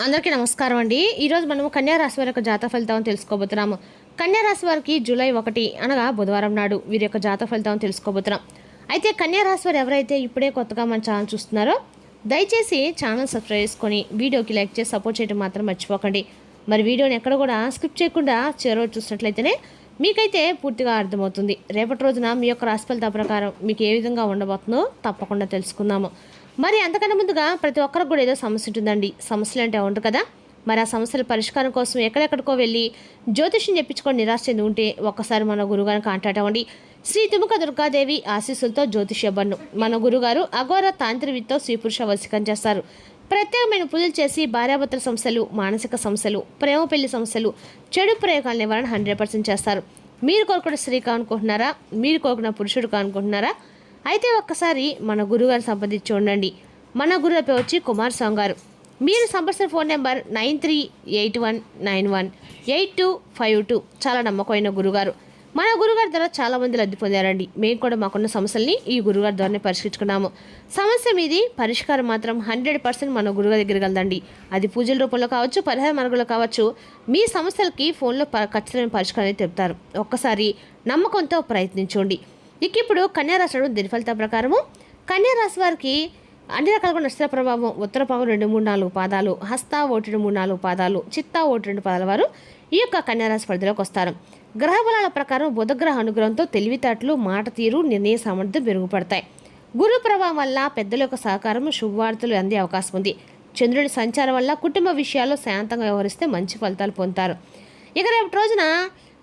అందరికీ నమస్కారం అండి. ఈరోజు మనము కన్యా రాశి వారి యొక్క జాతక ఫలితాలను తెలుసుకోబోతున్నాము. కన్యా రాశి వారికి జూలై 1 అనగా బుధవారం నాడు వీరి యొక్క జాతక ఫలితాలను తెలుసుకోబోతున్నాం. అయితే కన్యా రాశి వారు ఎవరైతే ఇప్పుడే కొత్తగా మన ఛానల్ చూస్తున్నారో దయచేసి ఛానల్ సబ్స్క్రైబ్ చేసుకొని వీడియోకి లైక్ చేసి సపోర్ట్ చేయడం మాత్రం మర్చిపోకండి. మరి వీడియోని ఎక్కడ కూడా స్కిప్ చేయకుండా చివరి చూసినట్లయితేనే మీకైతే పూర్తిగా అర్థమవుతుంది. రేపటి రోజున మీ యొక్క రాశి ఫలితాల ప్రకారం మీకు ఏ విధంగా ఉండబోతుందో తప్పకుండా తెలుసుకుందాము. మరి అంతకన్నా ముందుగా ప్రతి ఒక్కరికి కూడా ఏదో సమస్య ఉంటుందండి. సమస్యలు అంటే ఉంటుంది కదా. మరి ఆ సమస్యల పరిష్కారం కోసం ఎక్కడెక్కడికో వెళ్ళి జ్యోతిష్యం చెప్పించుకొని నిరాశ చెంది ఉంటే ఒక్కసారి మన గురుగారిని కాంటాక్ట్ అవ్వండి. శ్రీ తుముక దుర్గాదేవి ఆశీస్సులతో జ్యోతిష్య బన్ను మన గురుగారు అఘోర తాంత్రివితో స్త్రీ పురుష వశీకరణ చేస్తారు. ప్రత్యేకమైన పూజలు చేసి భార్యాభర్తల సమస్యలు, మానసిక సమస్యలు, ప్రేమ పెళ్లి సమస్యలు, చెడు ప్రయోగాల నివారణ 100% చేస్తారు. మీరు కోరుకున్న స్త్రీ కానుకుంటున్నారా? మీరు కోరుకున్న పురుషుడు కానుకుంటున్నారా? అయితే ఒక్కసారి మన గురుగారు సంప్రదించి ఉండండి. మన గురువు పేరు వచ్చి కుమార్ స్వామి గారు. మీరు సంప్రదించిన ఫోన్ నెంబర్ 9381918252. చాలా నమ్మకమైన గురుగారు. మన గురుగారి ద్వారా చాలామంది లబ్ధి పొందారండి. మేము కూడా మాకున్న సమస్యల్ని ఈ గురుగారి ద్వారానే పరిష్కరించుకున్నాము. సమస్య మీది పరిష్కారం మాత్రం 100% మన గురుగారి దగ్గరికి వెళ్దండి. అది పూజల రూపంలో కావచ్చు, పరిహార మార్గంలో కావచ్చు. మీ సమస్యలకి ఫోన్లో ఖచ్చితమైన పరిష్కారాన్ని చెప్తారు. ఒక్కసారి నమ్మకంతో ప్రయత్నించండి. ఇప్పుడు కన్యా రాశి దీని ఫలితాల ప్రకారము కన్యా రాశి వారికి అన్ని రకాలుగా నక్షత్ర ప్రభావం ఉత్తర భాగం 2, 3, 4 పాదాలు, హస్త 1, 2, 3, 4 పాదాలు, చిత్త 1, 2 పాదాల వారు ఈ యొక్క కన్యా రాశి పరిధిలోకి వస్తారు. గ్రహ బలాల ప్రకారం బుధగ్రహ అనుగ్రహంతో తెలివితేటలు, మాట తీరు, నిర్ణయ సామర్థ్యం మెరుగుపడతాయి. గురు ప్రభావం వల్ల పెద్దల యొక్క సహకారం, శుభవార్తలు అందే అవకాశం ఉంది. చంద్రుడి సంచారం వల్ల కుటుంబ విషయాల్లో శాంతంగా వ్యవహరిస్తే మంచి ఫలితాలు పొందుతారు. ఇక రేపటి రోజున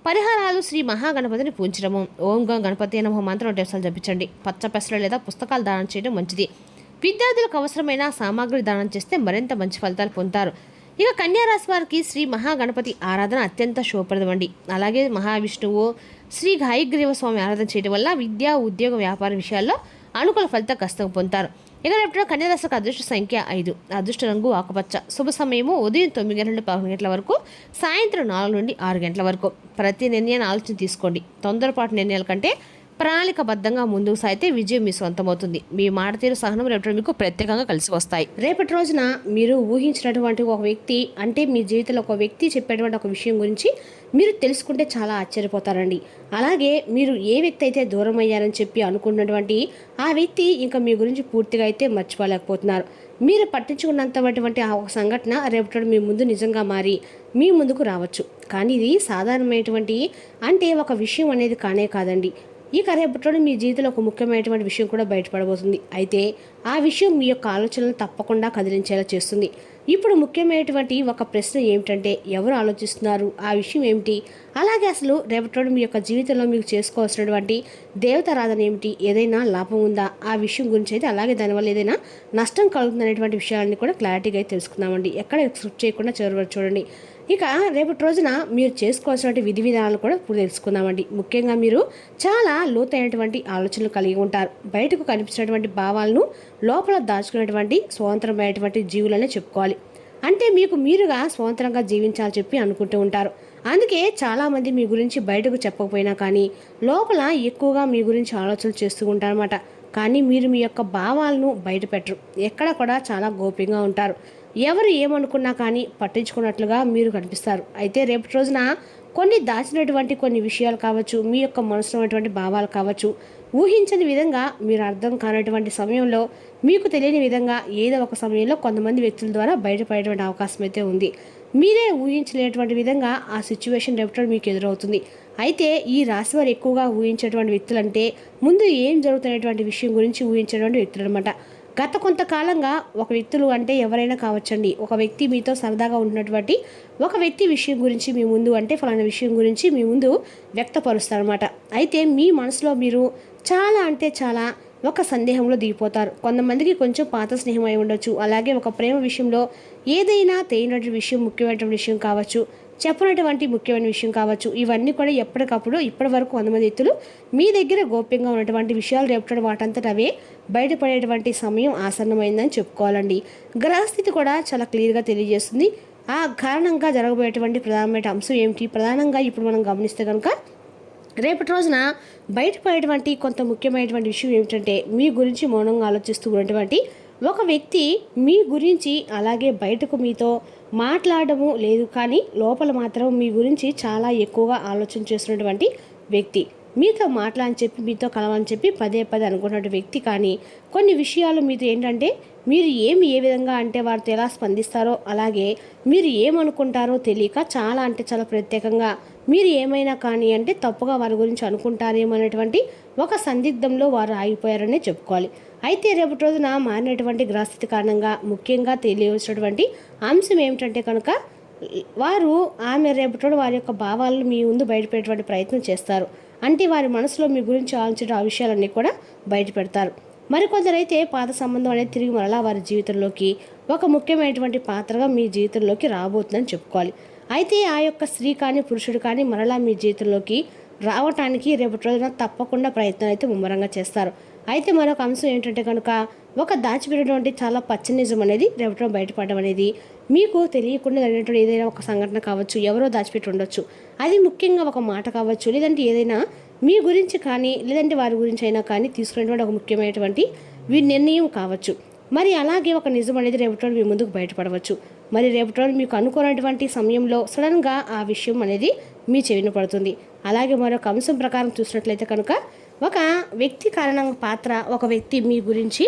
పరిహారాలు శ్రీ మహాగణపతిని పూజించడము, ఓం గం గణపతి నమః మంత్రం 2 సార్లు జపించండి. పచ్చ పెసలు లేదా పుస్తకాలు దానం చేయడం మంచిది. విద్యార్థులకు అవసరమైన సామాగ్రి దానం చేస్తే మరింత మంచి ఫలితాలు పొందుతారు. ఇక కన్యా రాశి వారికి శ్రీ మహాగణపతి ఆరాధన అత్యంత శుభప్రదమండి. అలాగే మహావిష్ణువు, శ్రీ హయగ్రీవ స్వామి ఆరాధన చేయడం వల్ల విద్య, ఉద్యోగ, వ్యాపార విషయాల్లో అనుకూల ఫలితం ఖచ్చితంగా పొందుతారు. ఇక రేపు కన్యా రాశికి అదృష్ట సంఖ్య 5, అదృష్ట రంగు ఆకుపచ్చ, శుభ సమయము ఉదయం 9 గంటల నుండి 11 గంటల వరకు, సాయంత్రం 4 నుండి 6 గంటల వరకు. ప్రతి నిర్ణయాన్ని ఆలోచన తీసుకోండి. తొందరపాటు నిర్ణయాల కంటే ప్రణాళికబద్ధంగా ముందుకు సాగితే విజయం మీ సొంతమవుతుంది. మీ మాట తీరు, సహనం రేపటి మీకు ప్రత్యేకంగా కలిసి వస్తాయి. రేపటి రోజున మీరు ఊహించినటువంటి ఒక వ్యక్తి, అంటే మీ జీవితంలో ఒక వ్యక్తి చెప్పేటువంటి ఒక విషయం గురించి మీరు తెలుసుకుంటే చాలా ఆశ్చర్యపోతారండి. అలాగే మీరు ఏ వ్యక్తి అయితే దూరం అయ్యారని చెప్పి అనుకున్నటువంటి ఆ వ్యక్తి ఇంకా మీ గురించి పూర్తిగా అయితే మర్చిపోలేకపోతున్నారు. మీరు పట్టించుకున్నంతటువంటి ఆ ఒక సంఘటన రేపటి మీ ముందు నిజంగా మారి మీ ముందుకు రావచ్చు. కానీ ఇది సాధారణమైనటువంటి అంటే ఒక విషయం అనేది కానే కాదండి. ఇక రేపటి మీ జీవితంలో ఒక ముఖ్యమైనటువంటి విషయం కూడా బయటపడబోతుంది. అయితే ఆ విషయం మీ యొక్క ఆలోచనలు తప్పకుండా కదిలించేలా చేస్తుంది. ఇప్పుడు ముఖ్యమైనటువంటి ఒక ప్రశ్న ఏమిటంటే, ఎవరు ఆలోచిస్తున్నారు, ఆ విషయం ఏమిటి, అలాగే అసలు రేపటి మీ యొక్క జీవితంలో మీకు చేసుకోవాల్సినటువంటి దేవతారాధన ఏమిటి, ఏదైనా లాభం ఉందా, ఆ విషయం గురించి అయితే, అలాగే దానివల్ల ఏదైనా నష్టం కలుగుతుందనేటువంటి విషయాన్ని కూడా క్లారిటీగా అయితే తెలుసుకుందామండి. ఎక్కడ స్కిప్ చేయకుండా చివరి వరకు చూడండి. ఇక రేపటి రోజున మీరు చేసుకోవాల్సినటువంటి విధి విధానాలు కూడా ఇప్పుడు తెలుసుకుందామండి. ముఖ్యంగా మీరు చాలా లోతైనటువంటి ఆలోచనలు కలిగి ఉంటారు. బయటకు కనిపించినటువంటి భావాలను లోపల దాచుకునేటువంటి స్వతంత్రమైనటువంటి జీవులనే చెప్పుకోవాలి. అంటే మీకు మీరుగా స్వతంత్రంగా జీవించాలని చెప్పి అనుకుంటూ ఉంటారు. అందుకే చాలామంది మీ గురించి బయటకు చెప్పకపోయినా కానీ లోపల ఎక్కువగా మీ గురించి ఆలోచనలు చేస్తూ ఉంటారన్నమాట. కానీ మీరు మీ యొక్క భావాలను బయట పెట్టరు. ఎక్కడ కూడా చాలా గోప్యంగా ఉంటారు. ఎవరు ఏమనుకున్నా కానీ పట్టించుకున్నట్లుగా మీరు కనిపిస్తారు. అయితే రేపటి రోజున కొన్ని దాచినటువంటి కొన్ని విషయాలు కావచ్చు, మీ యొక్క మనసులో ఉన్నటువంటి భావాలు కావచ్చు, ఊహించని విధంగా మీరు అర్థం కానటువంటి సమయంలో, మీకు తెలియని విధంగా ఏదో ఒక సమయంలో కొంతమంది వ్యక్తుల ద్వారా బయటపడేటువంటి అవకాశం అయితే ఉంది. మీరే ఊహించలేనటువంటి విధంగా ఆ సిచ్యువేషన్ రేపటి మీకు ఎదురవుతుంది. అయితే ఈ రాశి వారు ఎక్కువగా ఊహించేటువంటి వ్యక్తులు అంటే ముందు ఏం జరుగుతున్నటువంటి విషయం గురించి ఊహించేటువంటి వ్యక్తులు అనమాట. గత కొంతకాలంగా ఒక వ్యక్తులు అంటే ఎవరైనా కావచ్చండి. ఒక వ్యక్తి మీతో సరదాగా ఉన్నటువంటి ఒక వ్యక్తి విషయం గురించి మీ ముందు, అంటే ఫలానా విషయం గురించి మీ ముందు వ్యక్తపరుస్తారనమాట. అయితే మీ మనసులో మీరు చాలా అంటే చాలా ఒక సందేహంలో దిగిపోతారు. కొంతమందికి కొంచెం పాత స్నేహం అయి ఉండొచ్చు. అలాగే ఒక ప్రేమ విషయంలో ఏదైనా తెలియనటువంటి విషయం, ముఖ్యమైనటువంటి విషయం కావచ్చు, చెప్పినటువంటి ముఖ్యమైన విషయం కావచ్చు. ఇవన్నీ కూడా ఎప్పటికప్పుడు ఇప్పటి వరకు 100 మంది వ్యక్తులు మీ దగ్గర గోప్యంగా ఉన్నటువంటి విషయాలు రేపటి వాటంతట అవే బయటపడేటువంటి సమయం ఆసన్నమైందని చెప్పుకోవాలండి. గ్రహస్థితి కూడా చాలా క్లియర్గా తెలియజేస్తుంది. ఆ కారణంగా జరగబోయేటువంటి ప్రధానమైన అంశం ఏమిటి, ప్రధానంగా ఇప్పుడు మనం గమనిస్తే కనుక రేపటి రోజున బయటపడేటువంటి కొంత ముఖ్యమైనటువంటి విషయం ఏమిటంటే, మీ గురించి మౌనంగా ఆలోచిస్తూ ఉన్నటువంటి ఒక వ్యక్తి మీ గురించి అలాగే బయటకు మీతో మాట్లాడము లేదు, కానీ లోపల మాత్రం మీ గురించి చాలా ఎక్కువగా ఆలోచన చేస్తున్నటువంటి వ్యక్తి. మీతో మాట్లాడని చెప్పి, మీతో కలవని చెప్పి పదే పదే అనుకున్నటువంటి వ్యక్తి. కానీ కొన్ని విషయాలు మీతో ఏంటంటే మీరు ఏ విధంగా అంటే వారితో ఎలా స్పందిస్తారో, అలాగే మీరు ఏమనుకుంటారో తెలియక చాలా అంటే చాలా ప్రత్యేకంగా మీరు ఏమైనా కానీ అంటే తప్పుగా వారి గురించి అనుకుంటారేమో అనేటువంటి ఒక సందిగ్ధంలో వారు ఆగిపోయారనే చెప్పుకోవాలి. అయితే రేపటి రోజున మారినటువంటి గ్రహస్థితి కారణంగా ముఖ్యంగా తెలియవలసినటువంటి అంశం ఏమిటంటే కనుక ఆమె రేపటి రోజు వారి యొక్క భావాలను మీ ముందు బయటపెట్టేటువంటి ప్రయత్నం చేస్తారు. అంటే వారి మనసులో మీ గురించి ఆలోచించే ఆ విషయాలన్నీ కూడా బయట పెడతారు. మరికొందరైతే పాత సంబంధం అనేది తిరిగి మరలా వారి జీవితంలోకి ఒక ముఖ్యమైనటువంటి పాత్రగా మీ జీవితంలోకి రాబోతుందని చెప్పుకోవాలి. అయితే ఆ యొక్క స్త్రీ కానీ పురుషుడు కానీ మరలా మీ జీవితంలోకి రావటానికి రేపటి రోజున తప్పకుండా ప్రయత్నం అయితే ముమ్మరంగా చేస్తారు. అయితే మరొక అంశం ఏంటంటే కనుక ఒక దాచిపెట్టినటువంటి చాలా పచ్చని నిజం అనేది రేపటి రోజు బయటపడడం అనేది మీకు తెలియకుండా జరిగినటువంటి ఏదైనా ఒక సంఘటన కావచ్చు, ఎవరో దాచిపెట్టి ఉండొచ్చు. అది ముఖ్యంగా ఒక మాట కావచ్చు, లేదంటే ఏదైనా మీ గురించి కానీ లేదంటే వారి గురించి అయినా కానీ తీసుకునేటువంటి ఒక ముఖ్యమైనటువంటి నిర్ణయం కావచ్చు. మరి అలాగే ఒక నిజం అనేది రేపటి రోజు మీ ముందుకు బయటపడవచ్చు. మరి రేపటి రోజు మీకు అనుకున్నటువంటి సమయంలో సడన్గా ఆ విషయం అనేది మీ చెవిన పడుతుంది. అలాగే మరొక అంశం ప్రకారం చూసినట్లయితే కనుక ఒక వ్యక్తి కారణంగా పాత్ర, ఒక వ్యక్తి మీ గురించి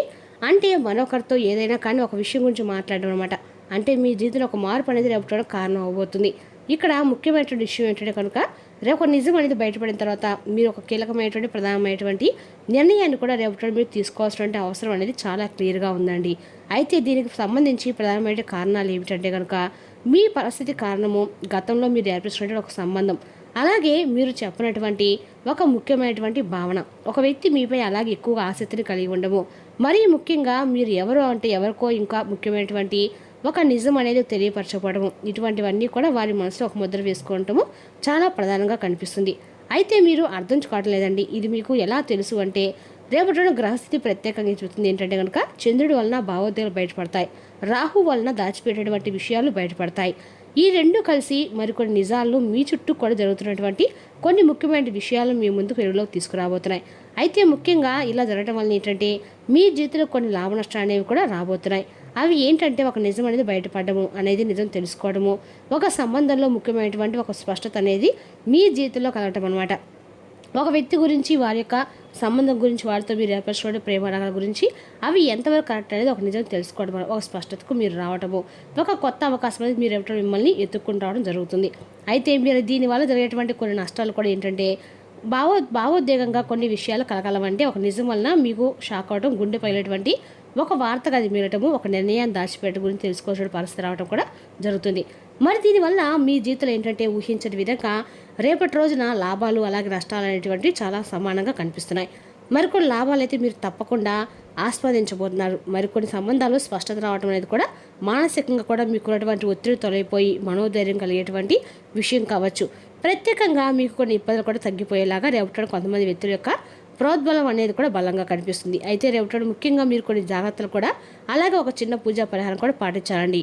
అంటే మరొకరితో ఏదైనా కానీ ఒక విషయం గురించి మాట్లాడడం అనమాట. అంటే మీ జీవితంలో ఒక మార్పు అనేది రేపటి కారణం అవబోతుంది. ఇక్కడ ముఖ్యమైనటువంటి విషయం ఏంటంటే కనుక రేపు నిజం అనేది బయటపడిన తర్వాత మీరు ఒక కీలకమైనటువంటి ప్రధానమైనటువంటి నిర్ణయాన్ని కూడా రేపటి మీరు తీసుకోవాల్సినటువంటి అవసరం అనేది చాలా క్లియర్గా ఉందండి. అయితే దీనికి సంబంధించి ప్రధానమైన కారణాలు ఏమిటంటే కనుక మీ పరిస్థితి కారణము, గతంలో మీరు ఏర్పరిచినటువంటి ఒక సంబంధం, అలాగే మీరు చెప్పినటువంటి ఒక ముఖ్యమైనటువంటి భావన, ఒక వ్యక్తి మీపై అలాగే ఎక్కువగా ఆసక్తిని కలిగి ఉండము, మరీ ముఖ్యంగా మీరు ఎవరో అంటే ఎవరికో ఇంకా ముఖ్యమైనటువంటి ఒక నిజం అనేది తెలియపరచబడము, ఇటువంటివన్నీ కూడా వారి మనసులో ఒక ముద్ర వేసుకోవటము చాలా ప్రధానంగా కనిపిస్తుంది. అయితే మీరు అర్థం కావట్లేదండి. ఇది మీకు ఎలా తెలుసు అంటే రేపటి రోజున గ్రహస్థితి ప్రత్యేకంగా చూస్తుంది ఏంటంటే కనుక చంద్రుడి వలన భావోద్వేగాలు బయటపడతాయి, రాహు వలన దాచిపెట్టేటువంటి విషయాలు బయటపడతాయి. ఈ రెండు కలిసి మరికొన్ని నిజాలను మీ చుట్టూ కూడా జరుగుతున్నటువంటి కొన్ని ముఖ్యమైన విషయాలు మీ ముందుకు వెలుగులోకి తీసుకురాబోతున్నాయి. అయితే ముఖ్యంగా ఇలా జరగడం వల్ల ఏంటంటే మీ జీవితంలో కొన్ని లాభ నష్టాలు అనేవి కూడా రాబోతున్నాయి. అవి ఏంటంటే ఒక నిజం అనేది బయటపడము అనేది, నిజం తెలుసుకోవడము, ఒక సంబంధంలో ముఖ్యమైనటువంటి ఒక స్పష్టత అనేది మీ జీవితంలో కలగటం అనమాట. ఒక వ్యక్తి గురించి, వారి యొక్క సంబంధం గురించి, వారితో మీరు ఏర్పరచుకోవడం ప్రేమ రకాల గురించి అవి ఎంతవరకు కరెక్ట్ అనేది ఒక నిజం తెలుసుకోవడం, ఒక స్పష్టతకు మీరు రావటము, ఒక కొత్త అవకాశం అనేది మీరు ఏమిటో మిమ్మల్ని ఎత్తుక్కుంటూ రావడం జరుగుతుంది. అయితే మీరు దీనివల్ల జరిగేటువంటి కొన్ని నష్టాలు కూడా ఏంటంటే భావోద్వేగంగా కొన్ని విషయాలు కలగలమంటే ఒక నిజం వలన మీకు షాక్ అవడం, గుండె పగిలేటువంటి ఒక వార్తగా అది మీరటము, ఒక నిర్ణయాన్ని దాచిపెట్టడం గురించి తెలుసుకోవాల్సిన పరిస్థితి రావడం కూడా జరుగుతుంది. మరి దీనివల్ల మీ జీవితంలో ఏంటంటే ఊహించని విధంగా రేపటి రోజున లాభాలు అలాగే నష్టాలు అనేటువంటివి చాలా సమానంగా కనిపిస్తున్నాయి. మరికొన్ని లాభాలు అయితే మీరు తప్పకుండా ఆస్వాదించబోతున్నారు. మరికొన్ని సంబంధాలు స్పష్టత రావడం అనేది కూడా మానసికంగా కూడా మీకున్నటువంటి ఒత్తిడి తొలగిపోయి మనోధైర్యం కలిగేటువంటి విషయం కావచ్చు. ప్రత్యేకంగా మీకు కొన్ని ఇబ్బందులు కూడా తగ్గిపోయేలాగా రేపటి కొంతమంది వ్యక్తుల యొక్క ప్రోద్బలం అనేది కూడా బలంగా కనిపిస్తుంది. అయితే రేపటి ముఖ్యంగా మీరు కొన్ని జాగ్రత్తలు కూడా అలాగే ఒక చిన్న పూజా పరిహారం కూడా పాటించాలండి.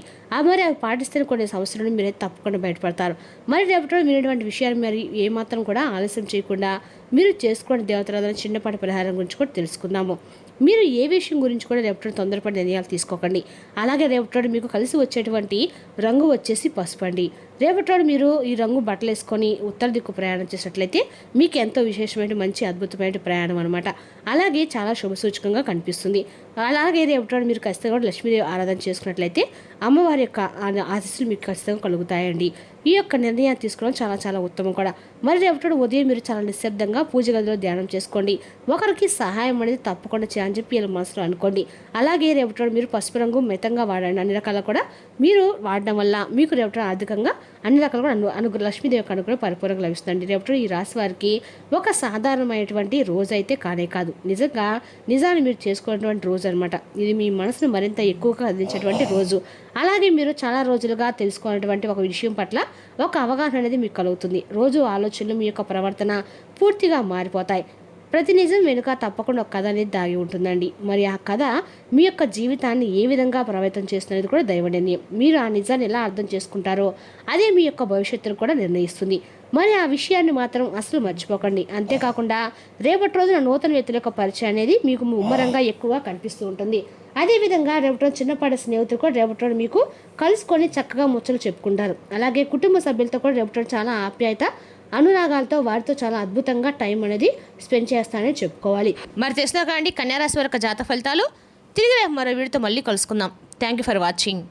మరి అవి పాటిస్తే కొన్ని సమస్యలను మీరే తప్పకుండా బయటపడతారు. మరి రేపటి మీరేటువంటి విషయాలు మరి ఏమాత్రం కూడా ఆలస్యం చేయకుండా మీరు చేసుకునే దేవతల చిన్నపాటి పరిహారం గురించి కూడా తెలుసుకుందాము. మీరు ఏ విషయం గురించి కూడా రేపటి తొందరపడి నిర్ణయాలు తీసుకోకండి. అలాగే రేపటి మీకు కలిసి వచ్చేటువంటి రంగు వచ్చేసి పసుపు అండి. రేపటి మీరు ఈ రంగు బట్టలు వేసుకొని ఉత్తర దిక్కు ప్రయాణం చేసినట్లయితే మీకు ఎంతో విశేషమైన మంచి అద్భుతమైన ప్రయాణం అనమాట. అలాగే చాలా శుభసూచకంగా కనిపిస్తుంది. అలాగే రేపటి మీరు ఖచ్చితంగా కూడా లక్ష్మీదేవి ఆరాధన చేసుకున్నట్లయితే అమ్మవారి యొక్క ఆశీస్సులు మీకు ఖచ్చితంగా కలుగుతాయండి. ఈ యొక్క నిర్ణయాన్ని తీసుకోవడం చాలా చాలా ఉత్తమం కూడా. మరి రేపటి ఉదయం మీరు చాలా నిశ్శబ్దంగా పూజ గదిలో ధ్యానం చేసుకోండి. ఒకరికి సహాయం అనేది తప్పకుండా చేయాలని చెప్పి ఇలా మనసులో అనుకోండి. అలాగే రేపటి మీరు పసుపు రంగు మితంగా వాడండి. అన్ని రకాల కూడా మీరు వాడడం వల్ల మీకు రేపటి ఆర్థికంగా అన్ని రకాలు కూడా లక్ష్మీదేవి యొక్క అనుగ్రహం పరిపూర్ణంగా లభిస్తుంది. రేపటి ఈ రాశి వారికి ఒక సాధారణమైనటువంటి రోజు అయితే కానే కాదు, నిజాన్ని మీరు చేసుకునేటువంటి రోజు అనమాట. ఇది మీ మనసును మరింత ఎక్కువగా అందించేటువంటి రోజు. అలాగే మీరు చాలా రోజులుగా తెలుసుకున్నటువంటి ఒక విషయం పట్ల ఒక అవగాహన అనేది మీకు కలుగుతుంది. రోజు ఆలోచనలు, మీ యొక్క ప్రవర్తన పూర్తిగా మారిపోతాయి. ప్రతి నిజం వెనుక తప్పకుండా ఒక కథ అనేది దాగి ఉంటుందండి. మరి ఆ కథ మీ యొక్క జీవితాన్ని ఏ విధంగా ప్రభావితం చేస్తున్నది కూడా దైవ నిర్ణయం. మీరు ఆ నిజాన్ని ఎలా అర్థం చేసుకుంటారో అదే మీ యొక్క భవిష్యత్తును కూడా నిర్ణయిస్తుంది. మరి ఆ విషయాన్ని మాత్రం అసలు మర్చిపోకండి. అంతేకాకుండా రేపటి రోజున నూతన వ్యక్తుల యొక్క పరిచయం అనేది మీకు ముమ్మరంగా ఎక్కువ కనిపిస్తూ ఉంటుంది. అదేవిధంగా రేపటి రోజు చిన్నపాటి స్నేహితులు కూడా రేపటి రోజు మీకు కలుసుకొని చక్కగా ముచ్చలు చెప్పుకుంటారు. అలాగే కుటుంబ సభ్యులతో కూడా రేపటి రోజు చాలా ఆప్యాయత అనురాగాలతో వారితో చాలా అద్భుతంగా టైం అనేది స్పెండ్ చేస్తానని చెప్పుకోవాలి. మరి తెలిసినా కానీ కన్యారాశి వారి జాతక ఫలితాలు తిరిగి రేపు మరో వీడితో మళ్ళీ కలుసుకుందాం. Thank you for watching.